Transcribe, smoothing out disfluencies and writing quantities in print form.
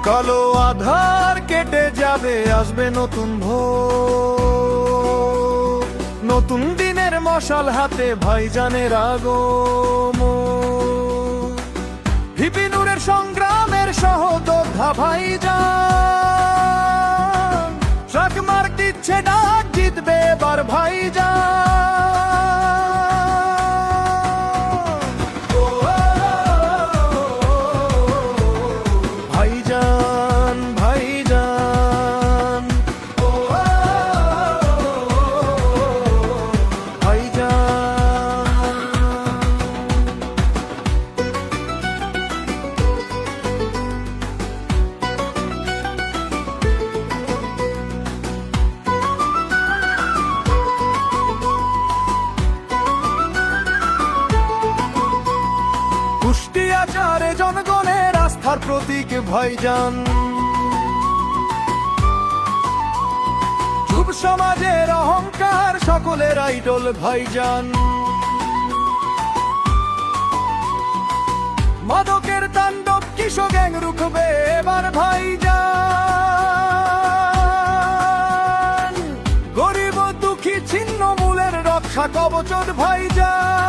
কালো আধার কেটে যাবে, আসবে নতুন ভোর, নতুন দিনের মশাল হাতে ভাইজানের আগমন। ভিপি নূরের সংগ্রামের সহযোদ্ধা ভাইজান, ট্রাক মার্ক দিচ্ছে ডাক, জিতবে এবার ভাইজান। ভাইজান ভাইজান ভাইজান। কুষ্টিয়া চারে জনগণের আস্থার প্রতীক ভাইজান, যুব সমাজের অহংকার, সকলের আইডল ভাইজান। মাদকের তাণ্ডব কিশোর গ্যাং রুখবে এবার ভাইজান, গরিব দুঃখী ছিন্নমূলের রক্ষা কবচ ভাইজান।